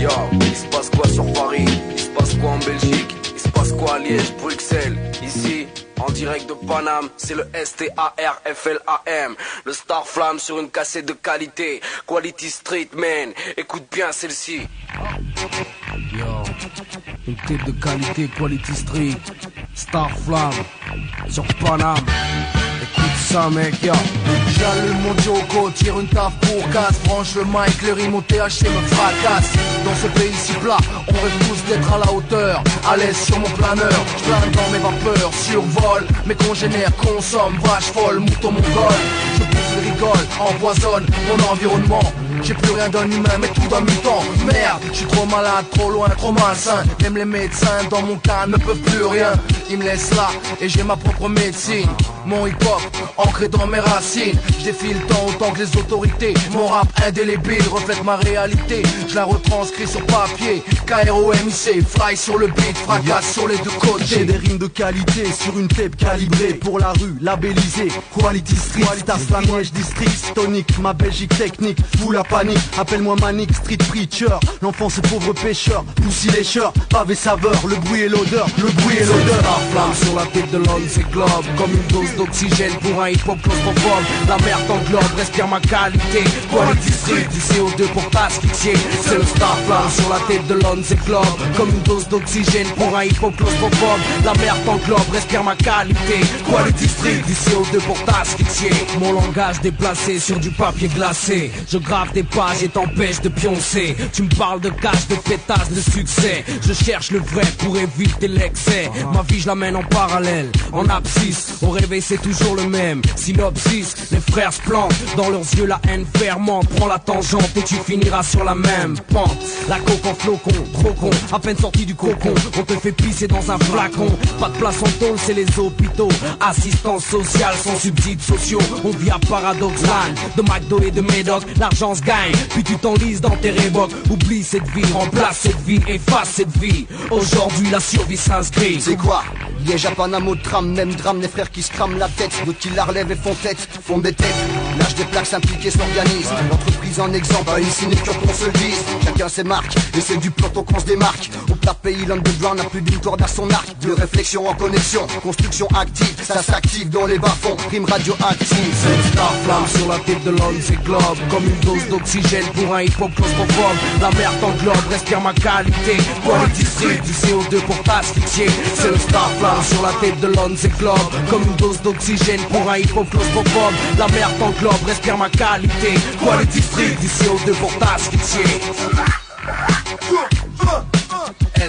Yo, il se passe quoi sur Paris? Il se passe quoi en Belgique? Il se passe quoi à Liège, Bruxelles? Ici, en direct de Paname, c'est le STARFLAM. Le Star Flamme sur une cassette de qualité. Quality Street, man. Écoute bien celle-ci. Yo, une tête de qualité, Quality Street. Star Flamme sur Paname. Écoute ça mec, yo. J'allume mon Joko, tire une taf pour casse. Branche le mic, les rimes au THC me fracasse. Dans ce pays si plat, on rêve tous d'être à la hauteur. À l'aise sur mon planeur, je plane dans mes vapeurs. Survole, mes congénères consomment. Vache folle, mouton mongol. Je pousse et rigole, empoisonne mon environnement. J'ai plus rien d'un humain mais tout d'un mutant. Merde, je suis trop malade, trop loin, trop malsain. Même les médecins dans mon cas ne peuvent plus rien. Ils me laissent là et j'ai ma propre médecine. Mon hip-hop, ancré dans mes racines. Je défile tant autant que les autorités. Mon rap indélébile reflète ma réalité. Je la retranscris sur papier. KROMIC, fly sur le beat, fracasse sur les deux côtés. J'ai des rimes de qualité sur une tape calibrée. Pour la rue, labellisée, Quality Street. Stas la Liège District, tonique, ma Belgique technique. Fous la panique, appelle-moi Manic, street preacher. L'enfant c'est pauvre pêcheur, poussi lécheur. Pavé saveur, le bruit et l'odeur, le bruit et l'odeur. Star Flamme sur la tête de l'homme, c'est globe. Comme une dose d'oxygène pour un hip-hop claustrophobe. La mer t'englobe, respire ma qualité. Quality Street, du CO2 pour t'asphyxier. C'est le Star Flamme sur la tête de l'homme, c'est globe. Comme une dose d'oxygène pour un hip-hop claustrophobe. La mer t'englobe, respire ma qualité. Quality Street, du CO2 pour t'asphyxier. Mon langage déplacé sur du papier glacé. Je grave des pages et t'empêche de pioncer. Tu me parles de cash, de pétasse, de succès. Je cherche le vrai pour éviter l'excès. Ma vie je la mène en parallèle, en abscisse. Au réveil c'est toujours le même synopsis. Les frères se plantent, dans leurs yeux la haine fermente. Prends la tangente et tu finiras sur la même pente. La coque en flocon, trop con, à peine sorti du cocon. On te fait pisser dans un flacon. Pas de place en tôle, c'est les hôpitaux. Assistance sociale sans subsides sociaux. On vit à Paradox Line, de McDo et de Médoc. L'argent se gagne, puis tu t'enlises dans tes révoques. Oublie cette vie, remplace cette vie, efface cette vie. Aujourd'hui la survie s'inscrit. C'est quoi? Liège à Paname au tram, même drame, les frères qui se crament la tête. D'autres qui la relèvent et font tête, font des têtes. L'âge des plaques impliquées s'organise. L'entreprise en exemple, pas une sinécure qu'on se le dise. Chacun ses marques, et c'est du peloton qu'on se démarque. Au plat pays, l'underground n'a plus d'une corde à son arc. De réflexion en connexion, construction active. Ça s'active dans les bas-fonds, rime radioactive. C'est le Star Flamme sur la tête de l'homme, c'est globe. Comme une dose d'oxygène pour un hip-hop claustrophobe. La mer t'englobe, respire ma qualité. Quality Street, du CO2 pour t'asphyxier. C'est le Star Flamme sur la tête de l'homme, c'est globe. Comme une dose d'oxygène pour un hip-hop claustrophobe. La mer t'englobe, respire ma qualité. Quality Street, du CO2 pour t'asphyxier.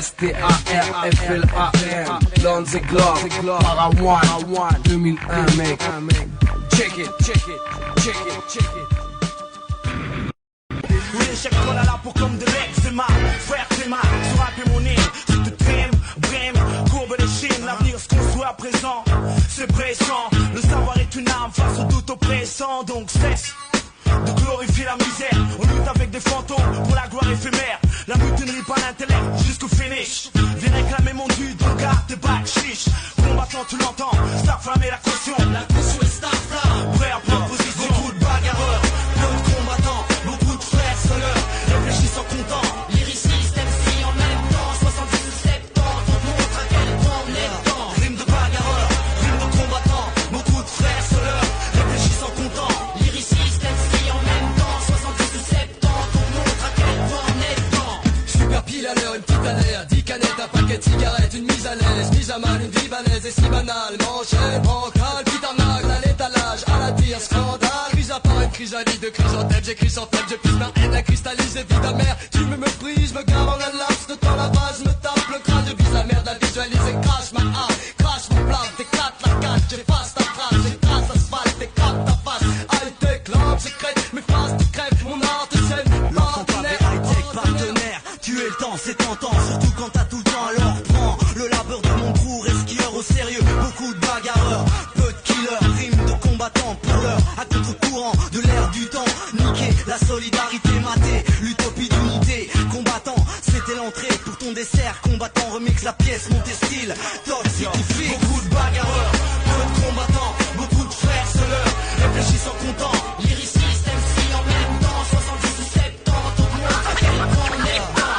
STARFLAM, l'homme c'est globe. Para One, 2001 mec. Check it, check it, check it, check it. Oui, chaque col à la peau comme de l'eczéma. Frère, c'est mal, tu rappelles mon nez. Si tu t'aimes, courbe les chines. L'avenir se construit à présent, c'est pressant. Le savoir est une arme face au doute oppressant. Donc cesse de glorifier la misère. On lutte avec des fantômes pour la gloire éphémère. La mutinerie par l'intellect jusqu'au finish. Viens réclamer mon dû, donc garde tes bacs chiches. Combattant, tu l'entends, Star Flamme et la caution. La caution est Star Flamme. Prêt à prendre position. Beaucoup de bagarreurs, peu de combattants, beaucoup de frères seuls. Réfléchissent en comptant. Lyriciste, MC en même temps. 70 ou 70, on montre à quel point on est dedans. Rime de bagarreurs, rime de combattants, beaucoup de frères seuls. Réfléchissent en comptant. Lyriciste, MC en même temps. 70 ou 70, on montre à quel point on est dedans. Super pile à l'heure, une petite alerte, 10 canettes, un paquet de cigarettes, une mise à l'aise, mise à mal, une vie balaise et si banale, manchette, bancale, petite arnaque, à l'étalage, à la tire, scandale, crise à part, une crise à lit de crise en tête, j'écris sans tête, je pisse ma haine, la cristallise et vie d'amère, tu me méprises, me garde en un laps de temps la base, me tape le crâne, je vise la merde, la visualise et crache ma âme, crache mon plat, t'éclates la cage, j'efface ta phrase, j'écrase l'asphalte, t'écrase ta face, high-tech, lampe secrète, mes phrases te crèvent, mon art te sème, partenaire, high-tech, partenaire, tuer le temps, c'est tentant, surtout quand t'as tout le temps, alors prends le labeur de mon crew, resquilleur au sérieux, beaucoup de bagarreurs, peu de killers, rimes de combattants pour l'heure, à contre-courant de l'ère du temps, niquer la solidarité matée, l'utopie d'unité, combattant, c'était l'entrée pour ton dessert, combattant, remix la pièce, montez style, toxique, beaucoup de bagarreurs, peu de combattants, beaucoup de frères seuls, réfléchissent en comptant, lyriciste, MC en même temps, 70 ou 70, on montre à quel point on est dedans.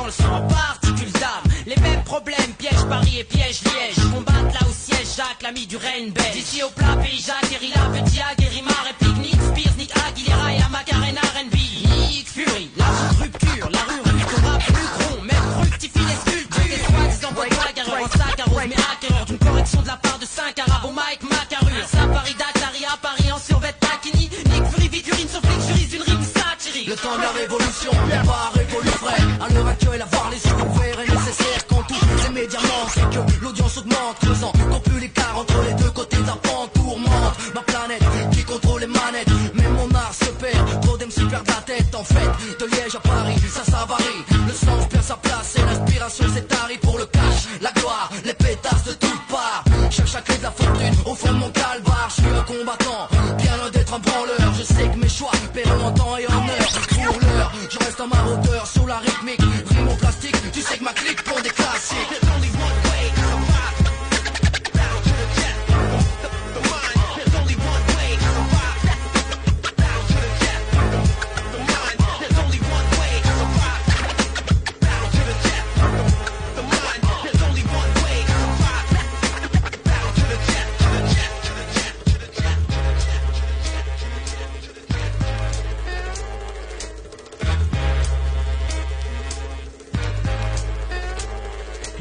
le sang en particules d'âme. Les mêmes problèmes, piège Paris et piège Liège. Combattre là au siège Jacques, l'ami du Rennes belge. D'ici au plat pays Jacques, Guérilla, Petit A, Guérima, réplique Nick Spears, Nick Aguilera et la Macarena R&B. Nick Fury, la rupture, la rue ton rap lucron, même fructifie les sculptures. Des soi-disant bonnes bagarreurs en sac à rose, mais acquéreur d'une correction de la part de 5 arabes au Mike Macarure. Safari Dakari à Paris en survêt Takini. Nick Fury vite urine sur flic, jurise d'une rime satirique. Le temps de la révolution n'est pas révolu frais. À l'heure actuelle, avoir les yeux ouverts est nécessaire. Quand tous les médias mentent et que l'audience augmente, creusant non plus l'écart entre les deux côtés d'un pente tourmente. Ma planète qui contrôle les manettes, même mon art se perd. Trop d'MC perdent la tête. En fait, de Liège à Paris, ça varie. Le sens perd sa place et l'inspiration s'est tarie pour le cash, la gloire, les pétasses de toutes parts. Cherche la clé de la fortune au fond de mon calbar. Je suis un combattant, bien loin d'être un branleur. Je sais que mes choix paieront en temps et en heure. Pour l'heure, je reste un maraudeur sous la rythmique. Rime au plastique, tu sais que ma clique pour des classiques.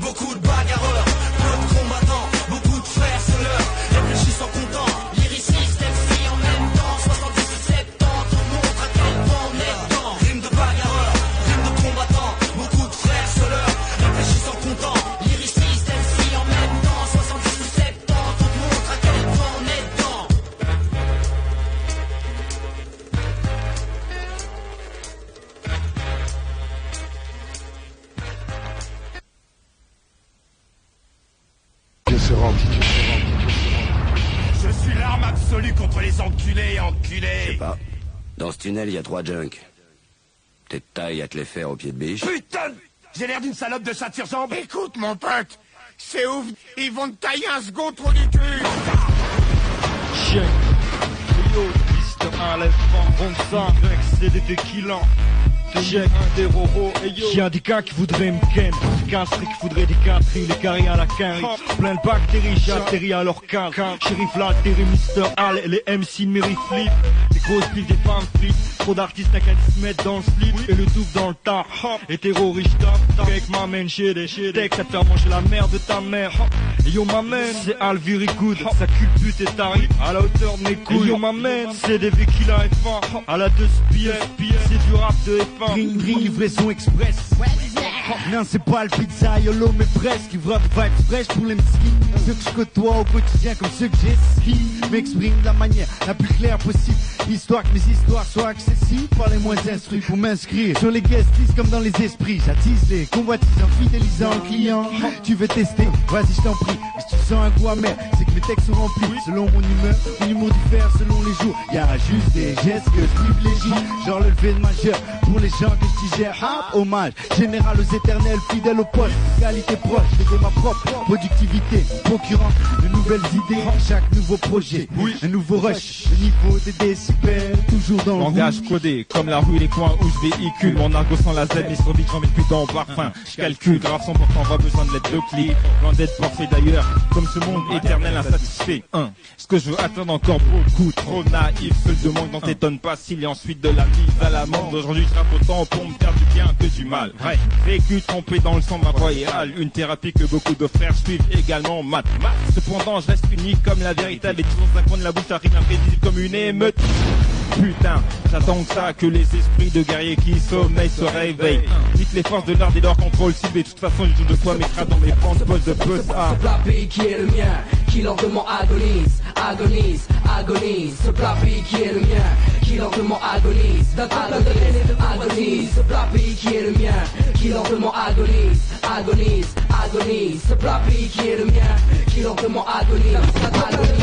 Beaucoup de bagarreurs, peu de combattants, beaucoup de frères sonneurs, réfléchissent en comptant, lyricistes, MC en même temps, 70 ou 70, on montre à quel point on est dedans. Rime de bagarreurs, rime de combattants, beaucoup de frères sonneurs, réfléchissent en comptant, lyricistes, MC en même temps, 70 ou 70, on montre à quel point on est dedans. Je suis l'arme absolue contre les enculés, enculés. Je sais pas. Dans ce tunnel, il y a 3 junks. T'es de taille à te les faire au pied de biche. Putain, j'ai l'air d'une salope de ceinture-jambe. Écoute, mon pote, c'est ouf, ils vont te tailler un second trou du cul. Chien, yo, piste, un lèvement, rond ça, avec c'est des tequilans. Check, un des roros, chien des cas qui voudraient me ken. Castri qui voudrait des catri, les carrés à la quinri. Plein de bactéries, j'atterris à leur quinri. Shérif là, atterri Mister Hall, les MC de Mary Flip. Des grosses piles, des femmes flip. Trop d'artistes n'a qu'à se mettre dans le slip. Et le double dans le tas. Et terroriste, avec ma main chez des textes à te faire manger la merde de ta mère. Et yo ma main, c'est Al very good. Ça culbute et t'arrives à la hauteur de mes couilles. Et yo ma main, c'est des Vekila F1 à la 2 spies. C'est du rap de F1. Ring, livraison express. Non, c'est pas le pizza, yolo, mais presque. Il va pas express pour les mesquines. Ceux que je côtoie au quotidien, comme ceux que j'esquive. M'exprime de la manière la plus claire possible. Histoire que mes histoires soient accessibles par les moins instruits. Pour m'inscrire sur les guest lists comme dans les esprits. J'attise les convoitises en fidélisant le client. Tu veux tester? Vas-y, je t'en prie. Mais si tu sens un goût amer, c'est que mes textes sont remplis selon mon humeur. Mon humour diffère selon les jours. Y'a juste des gestes que je privilégie. Genre le lever de majeur pour les gens que je digère. Hommage général aux éternels, fidèles au poste. Qualité proche, j'ai ma propre productivité. Procurant de nouvelles idées. Chaque nouveau projet, un nouveau rush. Le niveau des décibels, toujours dans le langage codé, comme la rue et les coins où je véhicule. Mon argot sans la Z, mais sur vite, j'en mets plus dans parfum. Je calcule, grave sans pourtant pas besoin de lettre de clic. Loin d'être parfait d'ailleurs, comme ce monde éternel insatisfait. Ce que je veux atteindre encore beaucoup, trop naïf. Seul de manque n'en t'étonne pas s'il y a ensuite de la mise à l'amende. Aujourd'hui, je rappe autant pour me faire du bien que du mal. Vécu trempé dans le sang ma royale. Une thérapie que beaucoup de frères suivent également. Mat. Cependant, je reste unique comme la véritable. Et toujours dans un coin de la bouche, ça rime imprévisible comme une émeute. Putain, j'attends que ça, que les esprits de guerriers qui sommeillent se réveillent. Nique les forces de l'art et leur contrôle ciblé. De toute façon, je joue de fois mes crades dans mes pentes, pose de peu. Ce plat pays qui est le mien, qui lentement agonise, agonise, agonise. Ce plat pays qui est le mien, qui lentement agonise, agonise, agonise. Ce plat pays qui est le mien, qui lentement agonise, agonise, agonise. Ce plat pays qui est le mien, qui lentement agonise, agonise.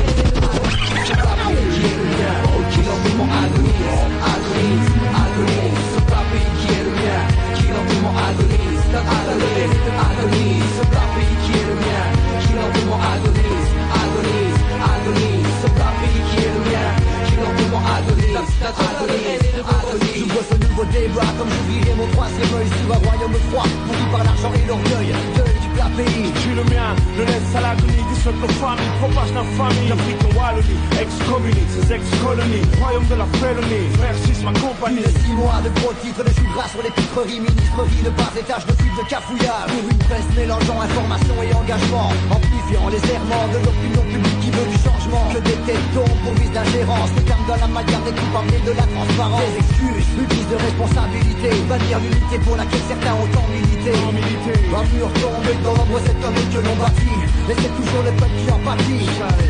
Ce plat pays qui est le mien, qui lentement agonise, agonise, agonise. Ce plat pays qui est le mien, qui lentement agonise, agonise, agonise. Ce plat pays qui est le mien, qui lentement agonise, agonise, agonise. Ce plat pays qui est le mien, qui lentement agonise, agonise, agonise. Je vois ce nouveau débat comme je vivais mon troisième œil sur un royaume froid, pourri par l'argent et l'orgueil. Deuil du plat pays. Tu le mien, le laisse à l'agonie, dissoute nos familles, propage l'infamie. L'Afrique en Wallonie, ex-communie, ses ex-colonies, royaume de la félonie, merci ma compagnie. Plus de 6 mois de gros titres, de choux gras sur les pitreries, ministreries, de bas étages, de pubs, de cafouillage. Pour une presse mélangeant information et engagement, amplifiant les errements de l'opinion publique qui veut du changement. Que des têtes tombent pour vice d'ingérence, les carmes dans la matière des coupables et de la transparence. Des excuses, une prise de responsabilité, bannir l'unité pour laquelle certains ont tant milité. Un mur tombé dans l'ombre, cet homme que l'on bâtit, mais c'est toujours le peuple qui en pâtit.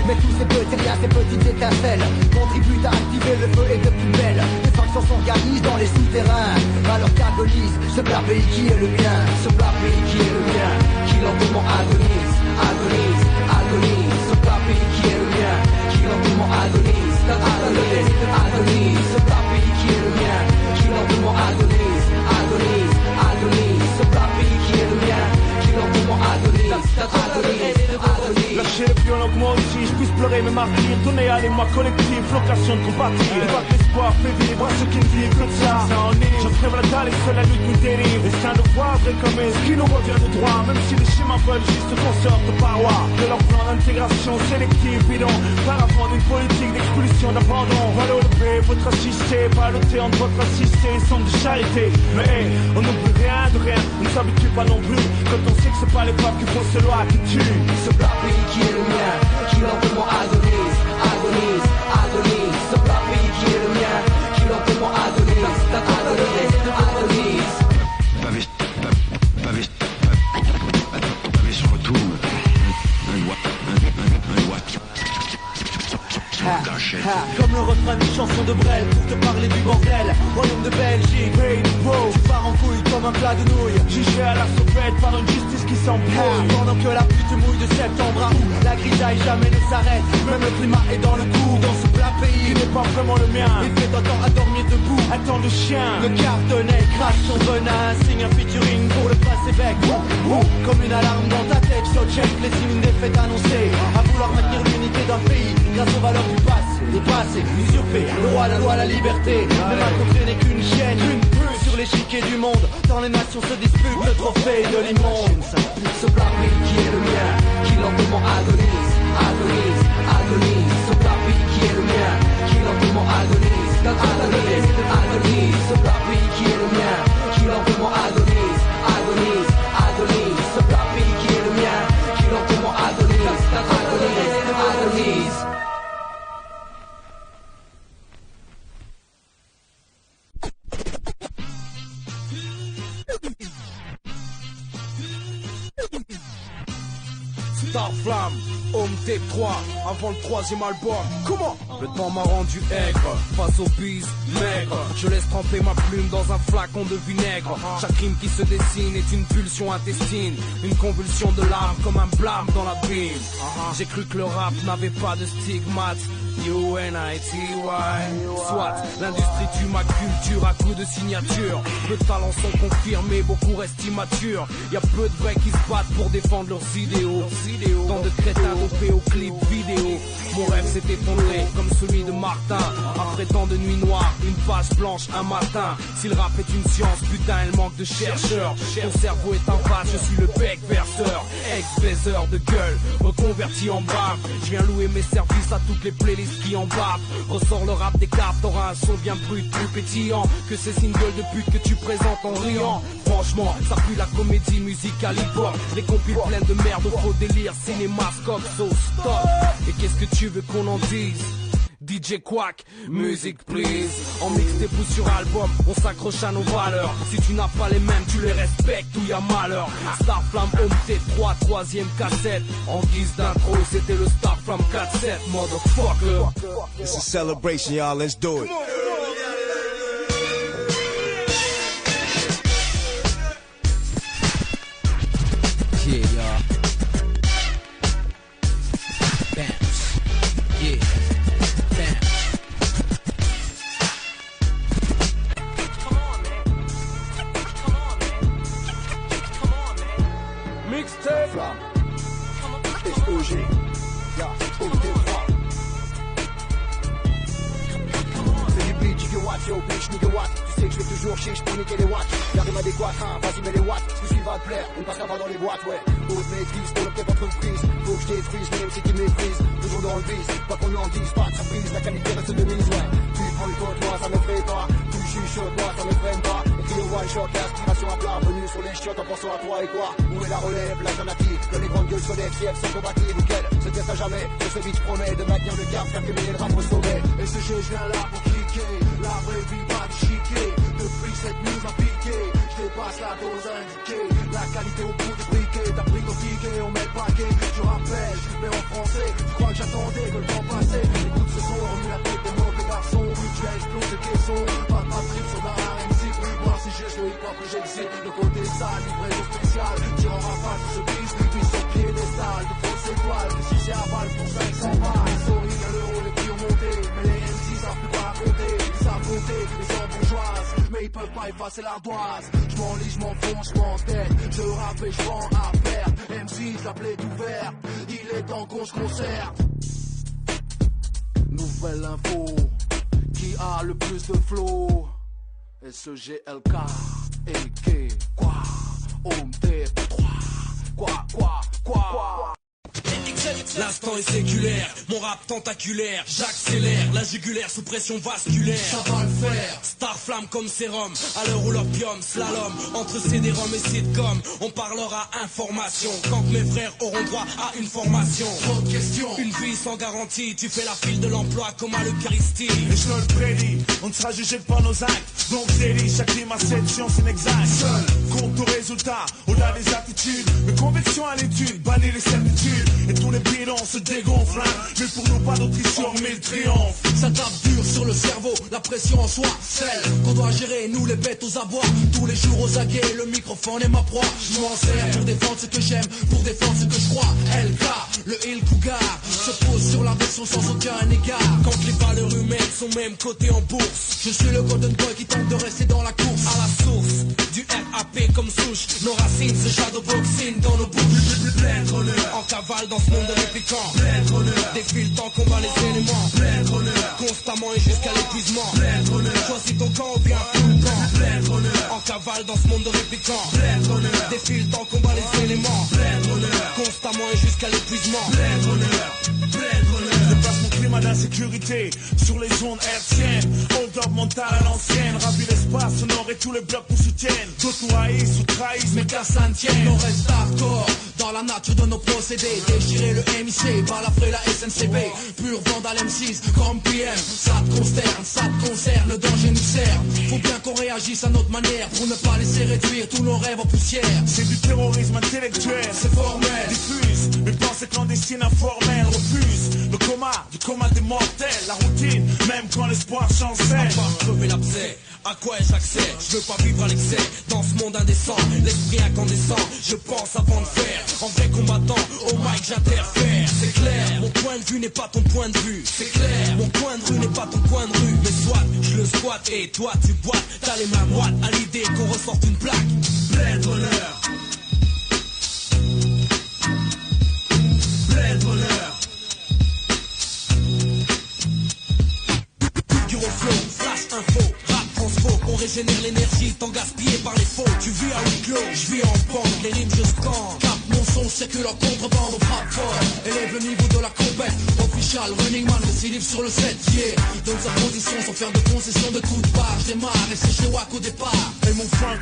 Mais tous ces petits riens, ces petites étincelles contribuent à activer le feu et de plus belle. Les factions s'organisent dans les souterrains, alors qu'agonise ce plat pays qui est le mien. Ce plat pays qui est le mien, qui lentement agonise, agonise, agonise. Ce plat pays qui est le mien, qui lentement agonise, agonise, agonise. Ce plat pays qui est le mien, qui lentement agonise, agonise, agonise. Ce plat pays qui est le mien, qui lentement agonise, agonise, agonise. Lâchez le violon que moi aussi je puisse pleurer mes martyrs. Donner à l'émoi collective l'occasion de compatir. Pas que l'espoir fait vivre à ceux qui ne vivent que de ça. Je crève la dalle et seule la lutte nous délivre. Et c'est un devoir vrai comme ce qui nous revient de droit. Même si les schémas veulent juste qu'on sorte de parois. De leur plan d'intégration sélective bidon. Par avant d'une politique d'expulsion d'abandon. Voilà le paix, votre assisté. Pas le thé entre votre assisté et centre de charité. Mais hey, on n'oublie rien de rien. On ne s'habitue pas non plus. Quand on sait que c'est pas les peuples qui font ces lois qui tuent. Ce plat pays qui est le mien, qui lentement agonise, agonise, agonise. Ce plat pays qui est le mien, qui lentement agonise, agonise, agonise. Pavé sur retour. Un doigt. Comme le refrain d'une chanson de Brel pour te parler du bordel. Royaume de Belgique, pays de Pau. Tu pars en couille comme un plat de nouilles. Jugé à la sauvette par une justice qui s'embrouille. Pendant que la pluie te mouille de septembre à août, la grisaille jamais ne s'arrête. Même le climat est dans le coup. Dans ce plat pays, il n'est pas vraiment le mien. Il fait autant à dormir debout. Un temps de chien. Le cartonnet crache son venin. Signe un featuring pour le passé bec. Comme une alarme dans ta tête. So check les signes d'une défaite annoncée. À vouloir maintenir l'unité d'un pays grâce aux valeurs du passé. Dépassé, usurpé, le roi, la loi, la liberté. Le mal contre n'est qu'une chienne, une pute sur l'échiquier du monde. Dans les nations se disputent le trophée de l'immonde. Ce plat pays qui est le mien, qui lentement agonise, agonise, agonise. Ce plat pays qui est le mien, qui lentement agonise, agonise, agonise. Ce plat pays qui est le mien, qui lentement agonise, agonise, agonise. Ce plat pays qui est le mien, qui lentement agonise, agonise, agonise. Starflame, Homme T3, avant le 3e album. Comment? Le temps m'a rendu aigre, face aux bises maigres. Je laisse tremper ma plume dans un flacon de vinaigre. Chaque rime qui se dessine est une pulsion intestine, une convulsion de l'âme comme un blâme dans l'abîme. J'ai cru que le rap n'avait pas de stigmates. U-N-I-T-Y. Soit, l'industrie tue ma culture à coups de signature. Peu de talents sont confirmés, beaucoup restent immatures. Y'a peu de vrais qui se battent pour défendre leurs idéaux. Tant de crétins dopés au clip vidéo. Mon rêve s'est effondré comme celui de Martin. Après tant de nuits noires, une page blanche un matin. Si le rap est une science, putain elle manque de chercheurs. Ton cerveau est en face, je suis le bec verseur. Ex-baiser de gueule, reconverti en bave. Je viens louer mes services à toutes les playlists qui en bavent. Ressort le rap des cartes, t'auras un son bien brut, plus pétillant que ces singles de pute que tu présentes en riant. Franchement, ça pue la comédie musicale hip-hop. Les compiles pleines de merde, au faux délire, cinémascope, so stop. Et qu'est-ce que tu veux qu'on en dise? DJ Quack, music please. En mixtape ou sur album, on s'accroche à nos valeurs. Si tu n'as pas les mêmes, tu les respectes ou y'a malheur. Starflame Home T3, 3e cassette. En guise d'intro, c'était le Starflame 4-7, motherfucker. It's a celebration, y'all, let's do it. Yeah, y'all. Bounce. Yeah. Mixtape SEG C'est du beat, gigawatt, yo bitch, nigga what. Tu sais que je fais toujours chier, je peux niquer les watts. La rime adéquate, hein, vas-y mets les watts. Tout ce qui va te plaire, on passera pas dans les boîtes, ouais. Haute maîtrise, pour l'objet d'entreprise. Faut que je détruise, même si tu méprise. Toujours dans le vice, pas qu'on en dise, pas de surprise. La qualité reste de mise, ouais. Tu prends le côte, moi ça me ferait pas. Tu chuchotes, moi ça me freine pas. Écrit au one shot, l'inspiration à plat. Venu sur les chiottes en pensant à toi et quoi. Où est la relève, l'alternative? Que les grandes gueules se lèvent, si elles sont combatives ou qu'elles se taisent à jamais. Que ce beat promet de maintenir le cap, faire féminer le rap au sommet. Et ce jeu, je viens là pour kicker. La vraie vie va te chiquer. Depuis cette nuit m'a piqué. Je dépasse la dose indiquée. La qualité au bout du briquet. T'as pris ton ticket, on met le paquet. Je rappelle, mais en français. Tu crois que j'attendais que le temps passait. Écoute ce son, remue la tête des mauvais garçons. Tu as explosé le caisson. Pas de trip sur la RMC. Voir si je le hip-hop que j'excite. Le côté sale, livraison spéciale. Tire en rafale sur ce bis. Puis sur pied des salles. De fausses étoiles. Que si c'est à balle pour 500 balles. Souris à l'euro, les prix ont monté. Mais les MC savent plus quoi raconter. Ils savent compter, ils sont bourgeoises. Mais ils peuvent pas effacer l'ardoise. Je m'enlise, je m'enfonce, je m'entête. Je rappe et je vends à perte. MC, la plaie ouverte. Il est temps qu'on se concerte. Nouvelle info. Qui a le plus de flow? SEGLK, EK, quoi? OMT3, quoi? L'instant est séculaire, mon rap tentaculaire. J'accélère, la jugulaire sous pression vasculaire. Ça va le faire. Star flamme comme sérum, à l'heure où l'opium slalom. Entre CD-ROM et sitcom, on parlera information. Quand mes frères auront droit à une formation. Trop de questions. Une vie sans garantie, tu fais la file de l'emploi comme à l'Eucharistie. Et je le prédis, on ne sera jugé par nos actes. Donc c'est dit, chaque rime a cette science inexacte. Seul, compte aux résultats, au-delà des attitudes. Mes convictions à l'étude, bannir les certitudes. Et tous les bilans se dégonflent, mais pour nous pas d'autre issue mais le triomphe. Ça tape dur sur le cerveau, la pression en soi, celle qu'on doit gérer, nous les bêtes aux abois. Tous les jours aux aguets, le microphone est ma proie. Je m'en sers pour défendre ce que j'aime, pour défendre ce que je crois. LK, le Hill Cougar, se pose sur la version sans aucun égard. Quand les valeurs humaines sont même cotées en bourse, je suis le golden boy qui tente de rester dans la course. À la source, du RAP comme souche, nos racines se shadowboxing dans nos bouches. Blade Runner, en cavale dans ce monde de répliquants. Blade Runner, défile tant qu'on bat les éléments. Blade Runner, constamment et jusqu'à l'épuisement. Blade Runner, choisis ton camp ou bien tout le camp. Blade Runner, en cavale dans ce monde de répliquants. Blade Runner, défile tant qu'on bat les éléments. Blade Runner, constamment et jusqu'à l'épuisement. Blade Runner, Blade Runner. Je dépasse mon climat d'insécurité sur les ondes hertziennes. Hold up mental à l'ancienne. Ravi l'espace sonore et tous les blocs nous soutiennent. D'autres nous haïssent ou trahissent, mais qu'à ça ne tienne. On reste hardcore dans la nature de nos procédés. Déchirer le MIC, balafrer la SNCB. Pur vandal M6 comme PM. Ça te consterne, ça te concerne, le danger nous sert. Faut bien qu'on réagisse à notre manière pour ne pas laisser réduire tous nos rêves en poussière. C'est du terrorisme intellectuel, c'est formel. Diffuse, mes pensées clandestines informelles. Refuse le coma, du coma des mortels. La routine, même quand l'espoir chancelle. À part crever l'abcès, à quoi ai-je accès? Je veux pas vivre à l'excès dans ce monde indécent. L'esprit incandescent, je pense avant de faire. En vrai combattant, au mic j'interfère. C'est clair, mon point de vue n'est pas ton point de vue. C'est clair, mon point de rue n'est pas ton point de rue. Mais soit, je le squatte et toi tu boites. T'as les mains moites à l'idée qu'on ressorte une plaque. Blade Runner, Blade Runner. Giroflow, flash info, rap transfo. On régénère l'énergie, tant gaspillé par les faux. Tu vis à huis clos, je vis en bande. Les rimes je scande. Cap mon son, circule en contrebande, on frappe fort. Élève le niveau de la compète. Official, running man, récidive sur le set, yeah. Donne sa position sans faire de concession de toute part. Je démarre et c'est chez Wack au départ. Et mon funk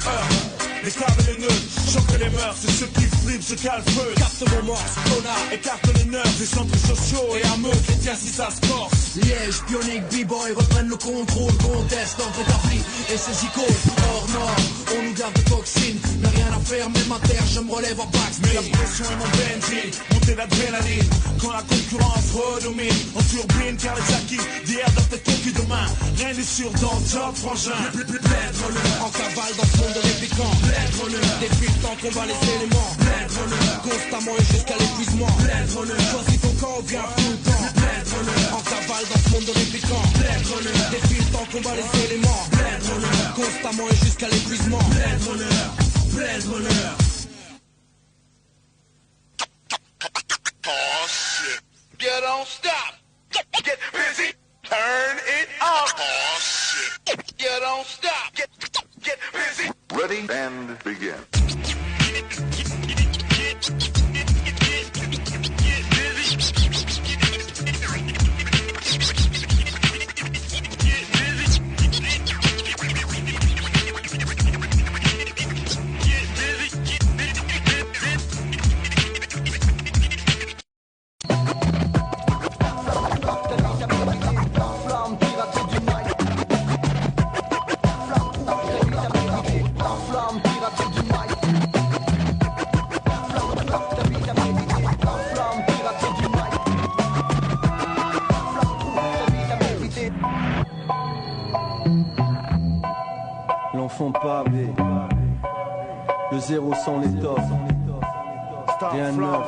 les câbles et les nœuds, choque les mœurs, c'est ceux qui flippent, ceux qui a le feu. Capte mon morse, connard, écarte les nerfs des centres sociaux et à meute, les tiens si ça se corse. Liège, Bionic, B-Boy reprennent le contrôle, conteste, ordre établi et ses icônes. Hors norme, on nous garde de toxines, n'a rien à faire, même à terre, je me relève en backstage. Mais la pression est mon benzine, montée d'adrénaline, quand la concurrence redomine, on turbine car les acquis d'hier doivent être conquis demain. Rien n'est sûr dans le job, frangin. Blade Runner, en cavale dans ce monde de répliquants. Blade Runner, défile tant qu'on bat les éléments. Blade Runner, constamment et jusqu'à l'épuisement. Blade Runner, choisis ton camp ou bien tout le temps. Blade Runner, en cavale dans ce monde de répliquants. Blade Runner, défile tant qu'on bat les éléments. Blade Runner, constamment et jusqu'à l'épuisement. Blade Runner, Blade Runner. Oh shit. You don't stop. Get busy. Turn it up. Oh shit. You don't stop. And begin. L'enfant pavé, le zéro sans l'étoffe, rien de neuf.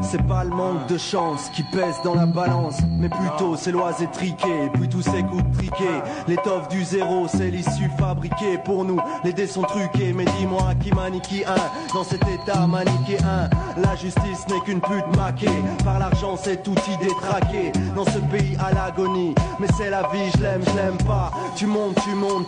C'est pas le manque de chance qui pèse dans la balance, mais plutôt c'est l'oise étriquée, puis tous ces coups de triquet. L'étoffe du zéro, c'est l'issue fabriquée. Pour nous, les dés sont truqués, mais dis-moi qui maniquie un dans cet état manichéen. La justice n'est qu'une pute maquée, par l'argent c'est tout idée traquée. Dans ce pays à l'agonie, mais c'est la vie, je l'aime pas. Tu montes,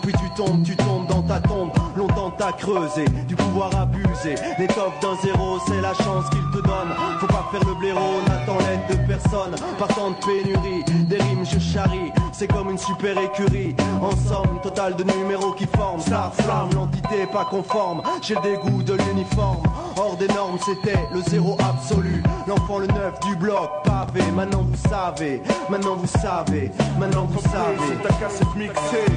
puis tu tombes dans ta tombe. Longtemps t'as creusé, du pouvoir abusé. L'étoffe d'un zéro, c'est la chance qu'il te donne. Faut pas faire le blaireau, n'attends l'aide de personne. Partant de pénurie, des rimes je charrie. C'est comme une super écurie. En somme, total de numéros qui forment. Ça flamme, l'entité pas conforme. J'ai le dégoût de l'uniforme. Hors des normes, c'était le zéro absolu. L'enfant le neuf du bloc, pavé. Maintenant vous savez, maintenant vous savez, maintenant vous savez. C'est ta cassette mixée.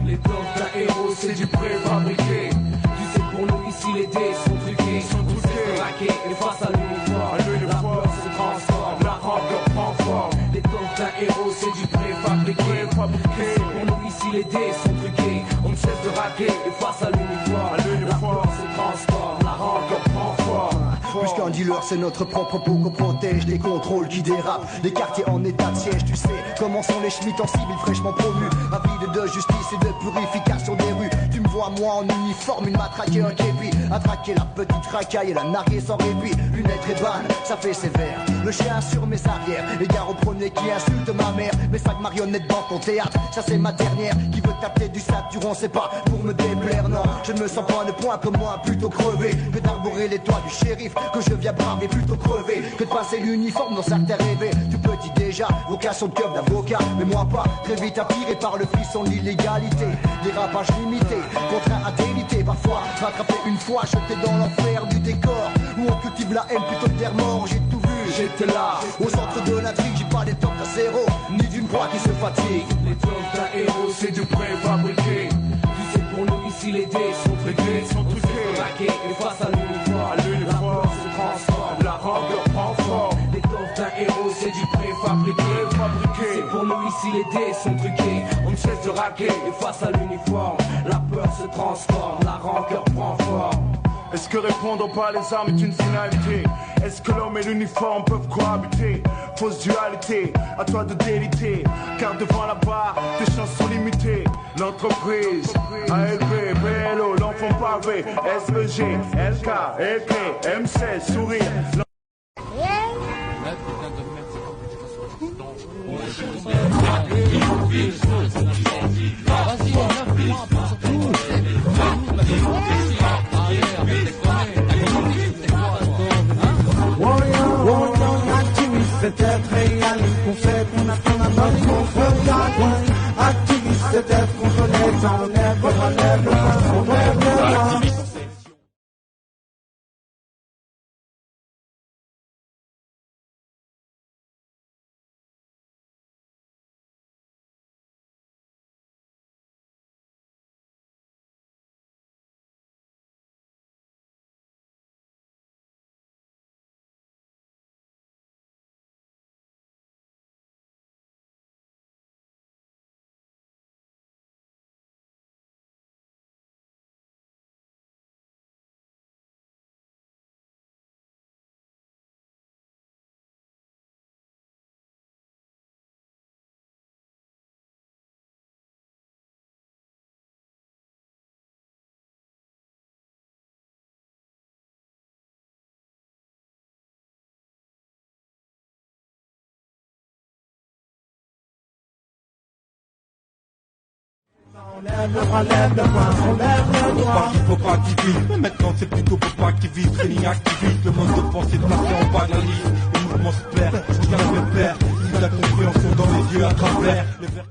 L'étoffe d'un héros, c'est du préfabriqué. Tu sais, pour nous ici, les dés sont truqués. Tous ces raqués, et face à l'uniforme, la peur se transforme, la rancœur prend forme. L'étoffe d'un héros, c'est du préfabriqué. Tu sais, pour nous ici, les dés sont truqués. On ne cesse de raquer, et face à l'uniforme, la peur se transforme, la rancœur prend forme. Plus qu'un dealer, c'est notre propre peau qu'on protège des contrôles qui dérapent, des quartiers en état de siège. Tu sais comment sont les schmitts en civil fraîchement promus, avides de justice et de purification des rues. Tu me vois moi en uniforme, une matraque et un képi, attraquer la petite racaille et la narguer sans répit. Lunettes et bannes, ça fait sévère. Le chien sur mes arrières, égard au premier qui insulte ma mère. Mes sacs marionnettes dans ton théâtre, ça c'est ma dernière. Qui veut taper du Saturne, c'est pas pour me déplaire, non. Je ne me sens pas un point comme moi, plutôt crevé que d'arborer les toits du shérif. Que je viens braver, plutôt crever que de passer l'uniforme dans certains rêves. Tu peux dire déjà, vocation de cœur d'avocat, mais moi pas, très vite attiré par le frisson de l'illégalité. Dérapage limité, contraint à déliter. Parfois, rattrapé une fois, jeté dans l'enfer du décor où on cultive la haine plutôt que d'air mort. J'ai tout vu, j'étais là, au centre de l'intrigue. J'ai pas d'étoffe d'un zéro, ni d'une proie qui se fatigue. L'étoffe d'un héros, c'est du préfabriqué. Tu sais, pour nous ici, les dés sont truqués. Raqués, et face à l'uniforme, la peur se transforme, la rancœur prend forme. L'étoffe d'un héros, c'est du préfabriqué. C'est pour nous ici, les dés sont truqués. On ne cesse de raquer, et face à l'uniforme, la peur se transforme, la rancœur prend forme. Est-ce que répondre par les armes est une finalité? Est-ce que l'homme et l'uniforme peuvent cohabiter? Fausse dualité, à toi de déliter. Car devant la barre, tes chances sont limitées. L'entreprise, ALB, BLO, l'enfant pavé, SEG, LK, LK, M16, sourire. C'est être réaliste, qu'on sait qu'on a ton amour contre la loin. Activiste, c'est être contre les enlèves, relève le poing, on rêve le loin. Lève le poing, on lève le doigt. Faut pas qu'il vise, mais maintenant c'est plutôt pour pas qu'il vise. Training activiste, le mode de pensée placé en bas de la liste. Le mouvement se perd, regarde mes pères. Il la compréhension dans les yeux à travers le verre.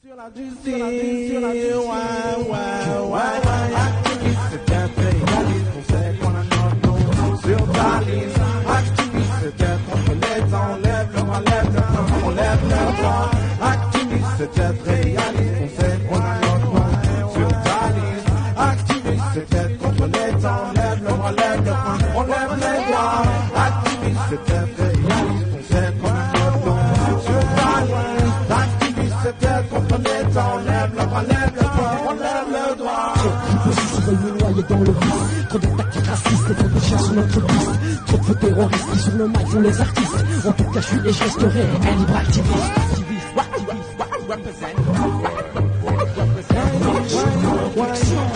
Sur la justice, activiste, c'est d'être réaliste, on sait qu'on a notre nom sur ta liste. Activiste, c'est d'être contre l'État, on lève le bras, lève le poing, on lève le doigt. Activiste, c'est d'être réaliste, on sait qu'on a notre nom sur ta liste. Activiste, c'est d'être contre l'État, on lève le bras, lève le poing, on lève les doigts. Activiste, c'est d'être réaliste, on sait qu'on a notre nom sur ta liste. Activiste, c'est d'être contre l'État, on lève le bras, lève le poing, on lève le doigt. Trop de veulent me noyer dans le vice. Trop de tactiques racistes et trop de chiens sur notre piste. Trop de feux terroristes qui sur le mic font les artistes. En tout cas je suis et je resterai un libre activiste.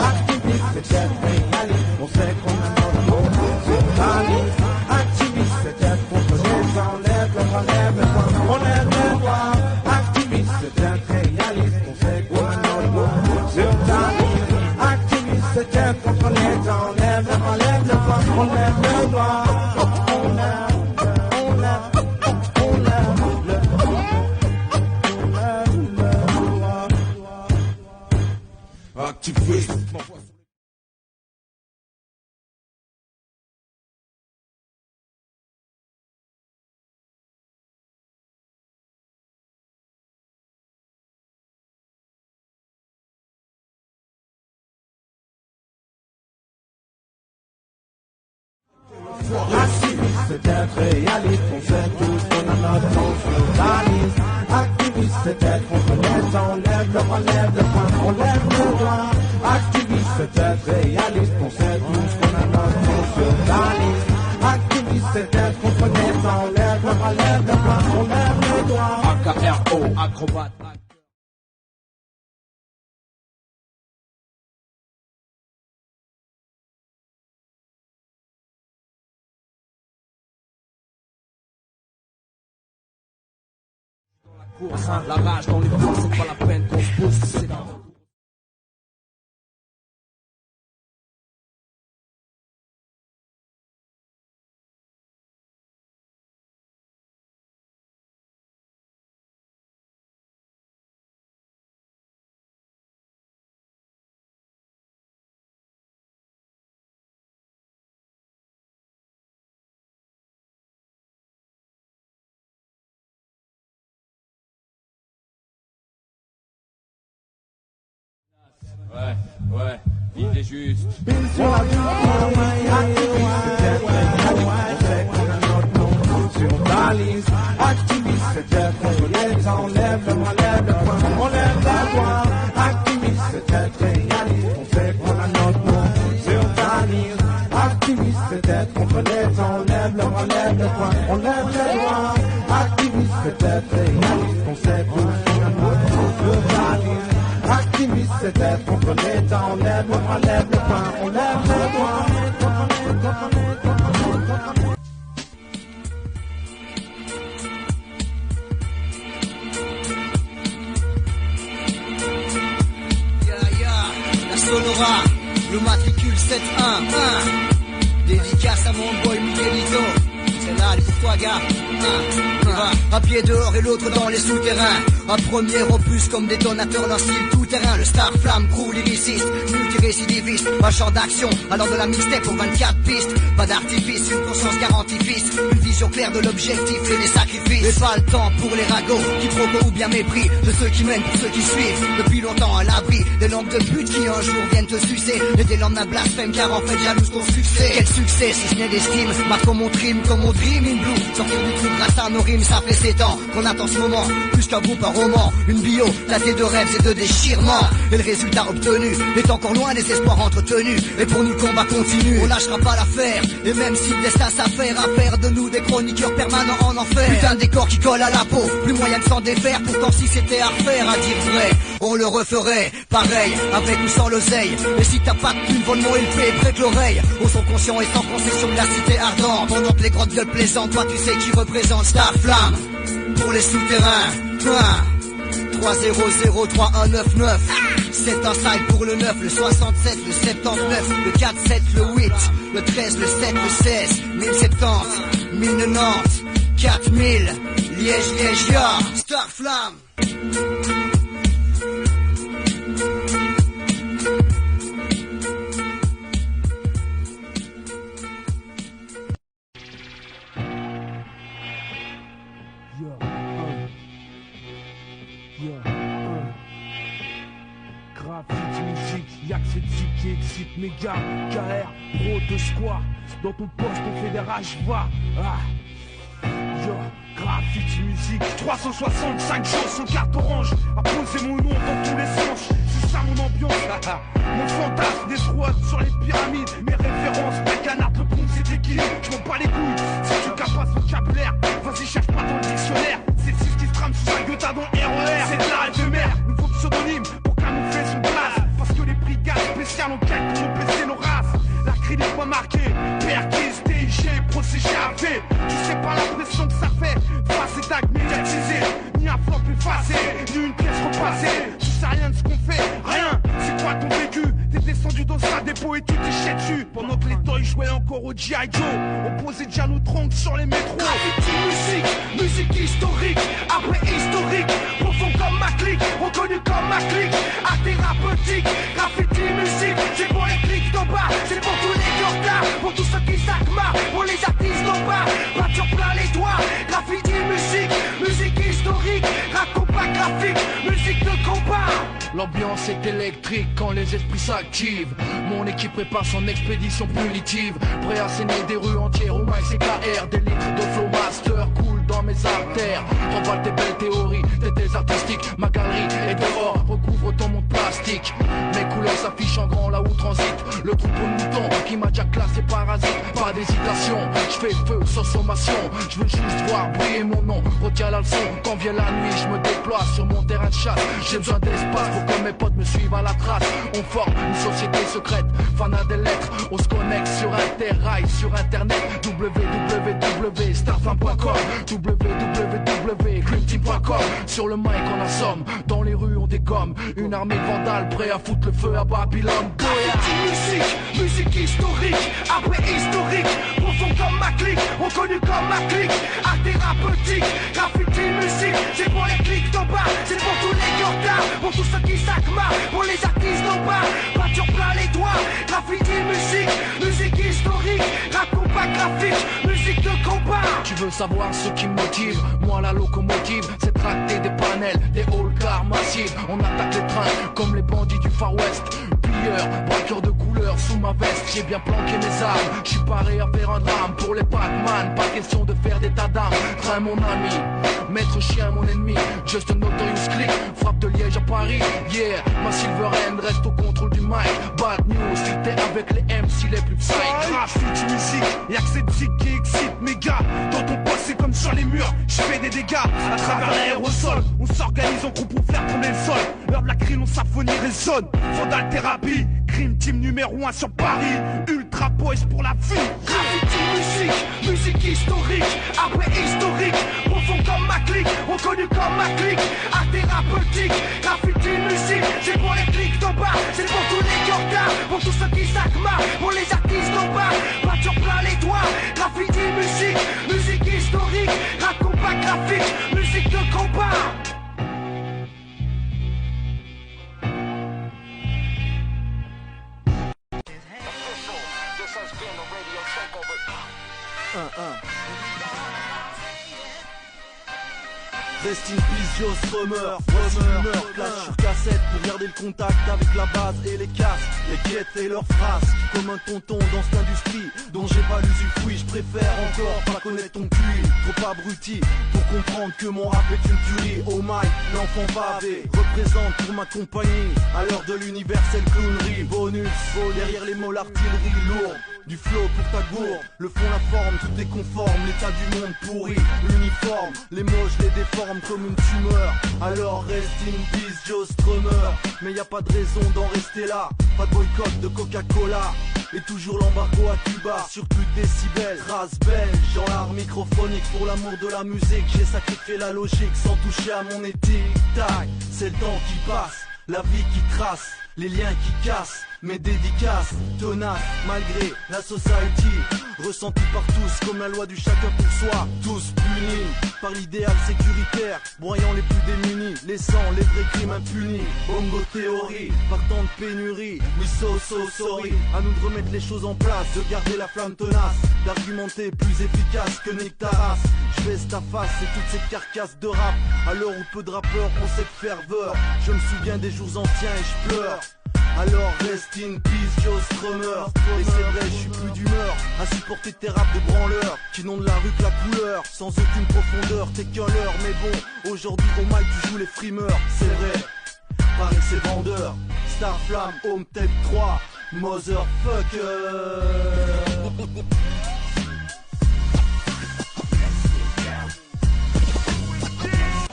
Activiste, c'est d'être réaliste, on sait qu'on a notre nom sur ta liste. Activiste, c'est d'être contre l'État, on lève le bras, lève le poing, on lève le doigt. Activiste, c'est d'être réaliste, on sait qu'on a notre nom sur ta liste. Activiste, c'est d'être contre l'État, on lève le bras, lève le poing, on lève le doigt. Activiste. Activiste, c'est d'être réaliste, on sait tous qu'on a notre nom sur ta liste. Activiste, c'est d'être contre l'État, on lève le bras, lève le poing, on lève le doigt. Activiste, c'est d'être réaliste, on sait tous qu'on a notre nom sur ta liste. Activiste, c'est d'être contre l'État, on lève le bras, lève le poing, on lève le doigt. AKRO, acrobate. La rage dans les bourses, c'est pas la peine qu'on se pousse, c'est la... Ouais, l'idée juste. Sur la activiste, c'est d'être réaliste, on sait qu'on a notre nom sur ta liste. Activiste, c'est d'être contre l'État, on lève le bras, lève le poing, on lève le doigt. Activiste, c'est d'être réaliste, on sait qu'on a notre nom sur ta liste. Activiste, c'est d'être contre l'État, on lève le bras, lève le poing, on lève le doigt. Activiste, c'est d'être réaliste, on sait tous qu'on a notre nom sur ta liste. Activiste, c'est d'être contre l'État, on lève le bras, lève le poing, on lève le doigt. La Sonora, le matricule 711. Dédicace à mon boy Miguelito. C'est là, elle est pour toi, gars. Un pied dehors et l'autre dans les souterrains. Un premier opus comme détonateur d'un style tout-terrain. Le Star Flamme, crew lyriciste, multirécidiviste. Un champ d'action, allant de la mixtape pour 24 pistes. Pas d'artifice, une conscience garantie fils. Une vision claire de l'objectif et des sacrifices. Et pas le temps pour les ragots, quiproquos ou bien mépris de ceux qui mènent pour ceux qui suivent. Depuis longtemps à l'abri des langues de pute qui un jour viennent te sucer. Et des lendemains blasphèmes car en fait jalouse ton succès. Quel succès si ce n'est d'estime. Marque comme on trime, comme on dream in blue. Sortir du trou grâce à nos rimes, ça fait 7 ans qu'on attend ce moment. Plus qu'un groupe, un roman, une bio, tâtée de rêves et de déchirements. Et le résultat obtenu est encore loin des espoirs entretenus. Et pour nous combat continue, on lâchera pas l'affaire. Et même si le destin s'affaire à faire de nous des chroniqueurs permanents en enfer. Putain de décor qui colle à la peau, plus moyen de s'en défaire. Pourtant si c'était à refaire, à dire vrai, on le referait. Pareil, avec ou sans l'oseille. Et si t'as pas de thune, vol-moi LP, prête l'oreille. Au son conscient et sans concession de la cité ardente. Pendant que les grottes gueules plaisantes, toi tu sais qui représente Star Flamme. Pour les souterrains, 3-0-0-3-1-9-9. C'est un side pour le 9, le 67, le 79, le 4-7, le 8, le 13, le 7, le 16, 1070, 1090, 4000, Liège, Liège, ya, Star Flamme. Graffiti musique, y'a que cette zik qui excite mes gars. KR, pro de squat. Dans ton poste on fait des rages, va. Yo, graffiti musique. 365 jours sur carte orange. À poser mon nom dans tous les sens. C'est ça mon ambiance. Mon fantasme des squats sur les pyramides. Mes références, Bécanard, le pont c'est équilibre. J'm'en bats les couilles. Si tu capes pas ce vocabulaire, vas-y cherche pas dans le dictionnaire. C'est 6 qui se trame sous un gueutard dans RER. C'est de la rêve de merde. Nouveau pseudonyme pour camoufler son place. Parce que les brigades spéciales ont quelques pour baisser nos races. La critique m'a marqué. Perquise, TIG, procès GAV. Tu sais pas l'impression que ça fait. Face et tag médiatisé. Ni un flop effacé, ni une pièce repassée. Tu sais rien de ce qu'on fait, rien. C'est quoi ton vécu? T'es descendu dans un dépôt et tu t'es chié dessus. Pendant que les toys jouaient encore au G.I. Joe. On posait déjà nos troncs sur les métros. Graffiti musique, musique historique. Après historique, profond comme ma clique. Reconnu comme ma clique. Art thérapeutique, graffiti musique. C'est pour les clics d'en bas, c'est pour tous les cordas. Pour tous ceux qui s'acmarrent, pour les artistes d'en bas. Peinture plein les doigts, graffiti musique. Musique historique, rap compas graphique. Musique de combat. L'ambiance est électrique quand les esprits s'activent. Mon équipe prépare son expédition punitive. Prêt à saigner des rues entières au mic CKR. Des litres de flow master coulent dans mes artères. T'emballes tes belles théories, tes thèses artistiques. Ma galerie est dehors, recouvre ton monde plastique. Mes couleurs s'affichent en grand là où transite le troupeau de moutons qui m'a déjà classé parasite. Pas d'hésitation, je fais feu sans sommation. Je veux juste voir briller mon nom. Retiens la leçon, quand vient la nuit je me déploie sur mon terrain de chasse. J'ai besoin d'espace pour que mes potes me suivent à la trace. On forme une société secrète, fanat des lettres. On se connecte sur Interrail, sur internet. www.starfam.com, www.creamteam.com. Sur le mic on assomme, dans les rues on dégomme. Une armée de vandales prêt à foutre le feu à Babylone. Musique, musique historique, après historique. Profond comme ma clique, reconnu comme ma clique. Art thérapeutique, graffiti musique. C'est pour les clics d'en bas, c'est pour tous les cordas. Pour tous ceux qui s'acmarrent, pour les artistes d'en bas. Peinture plein les doigts, graffiti musique. Musique historique, rap compas graphique. Musique de combat. Tu veux savoir ce qui me motive? Moi la locomotive, c'est tracter des panels, des hall cars massifs. On attaque les trains comme les bandits du Far West. Braqueur de couleur sous ma veste, j'ai bien planqué mes armes. J'suis paré à faire un drame pour les Pac-Man. Pas question de faire d'état d'âme. Train mon ami, maître chien mon ennemi. Just a notorious click, frappe de Liège à Paris. Yeah, ma Silver End reste au contrôle du mic. Bad news, t'es avec les MC les plus psych. Graffiti musique, y'a que cette zik qui excite mes gars. Dans ton poste c'est comme sur les murs, j'fais des dégâts. À travers l'aérosol, on s'organise en groupe pour faire tomber le sol. L'heure de la crie, on symphonie résonne. Vandal thérapie, crime team numéro 1 sur Paris. Ultra boys pour la vie. Graffiti musique, musique historique, après historique, profond comme ma clique, reconnu comme ma clique, art thérapeutique, graffiti musique, c'est pour les clics d'en bas, c'est pour tous les cordas, pour tous ceux qui s'acmarrent, pour les artistes d'en bas, peinture plein les doigts, graffiti musique, musique historique, rap combat graphique, musique de combat. Rest in peace Joe Strummer. Voici l'humeur, clash sur cassette pour garder le contact avec la base et les casques, les guettes et leurs phrases. Comme un tonton dans cette industrie dont j'ai pas l'usufruit, je préfère encore pas connaître ton cul. Trop abruti pour comprendre que mon rap est une tuerie. Oh my, l'enfant pavé représente pour ma compagnie à l'heure de l'universelle clownerie. Bonus, derrière les mots l'artillerie lourde. Du flow pour ta gourde, le fond, la forme, tout est conforme, l'état du monde pourri, l'uniforme, les mots je les déforme comme une tumeur. Alors rest in peace Joe Strummer, mais y a pas de raison d'en rester là, pas de boycott de Coca-Cola, et toujours l'embargo à Cuba, sur plus de décibels, race belge, dans l'art microphonique, pour l'amour de la musique, j'ai sacrifié la logique sans toucher à mon éthique, tac, c'est le temps qui passe, la vie qui trace, les liens qui cassent, mes dédicaces, tenaces, malgré la society, ressentie par tous comme la loi du chacun pour soi, tous punis par l'idéal sécuritaire, broyant les plus démunis, laissant les vrais crimes impunis. Bongo théorie, partant de pénurie, we so sorry, à nous de remettre les choses en place, de garder la flamme tenace, d'argumenter plus efficace que nique ta race. Je baisse ta face et toutes ces carcasses de rap, à l'heure où peu de rappeurs ont cette ferveur, je me souviens des jours anciens et je pleure. Alors rest in peace Joe Strummer. Et c'est vrai, je suis plus d'humeur à supporter tes raps de branleurs qui n'ont de la rue que la couleur, sans aucune profondeur, t'es qu'un leurre. Mais bon, aujourd'hui au mic tu joues les frimeurs. C'est vrai, pareil que c'est vendeur. Starflame, Home Tape 3, motherfucker.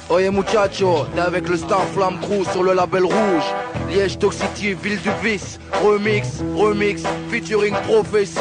Oye muchacho, t'es avec le Star Flamme Crew sur le label rouge. Liège, Toxicity, Ville du Vice. Remix, featuring Prophétie.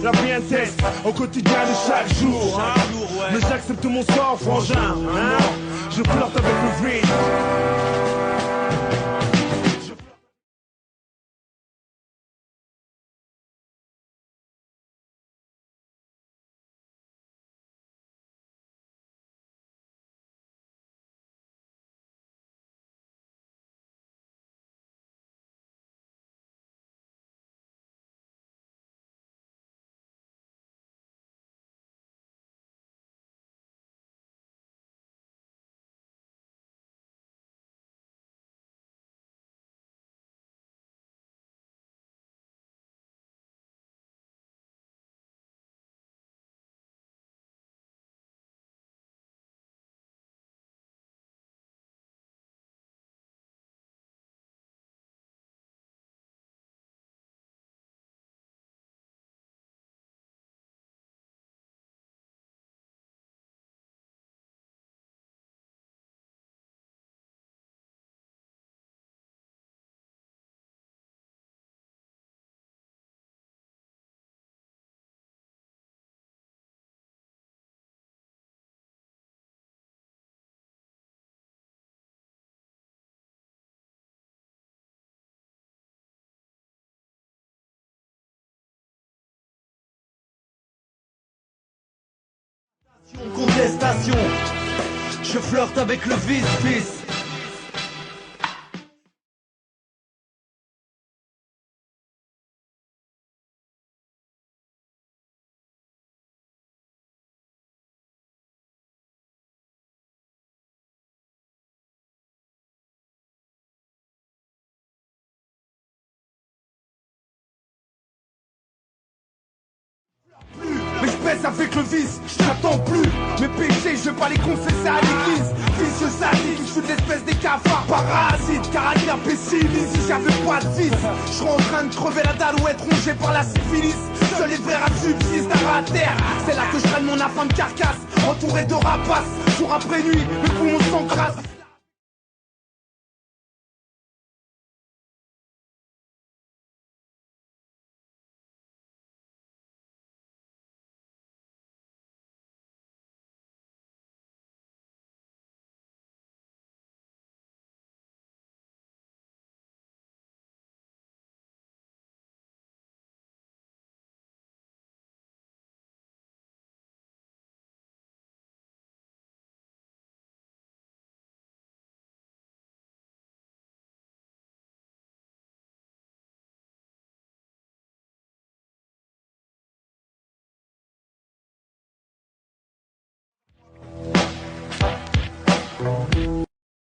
La bienthèse au quotidien de chaque jour, hein. Mais j'accepte mon sort, frangin, hein. Je flirte avec le vide. détestation. Je flirte avec le vice, fils. Mais je baisse avec le vice, je t'attends plus. Mes péchés, je vais pas les confesser à l'église. Vicieux sadique, je suis de l'espèce des cafards parasites. Caractère pessimiste, si j'avais pas de vice, je serais en train de crever la dalle ou être rongé par la syphilis. Seuls les frères à subsistent à terre. C'est là que je traîne mon affame de carcasse, entouré de rapaces. Jour après nuit, mes poumons s'encrassent.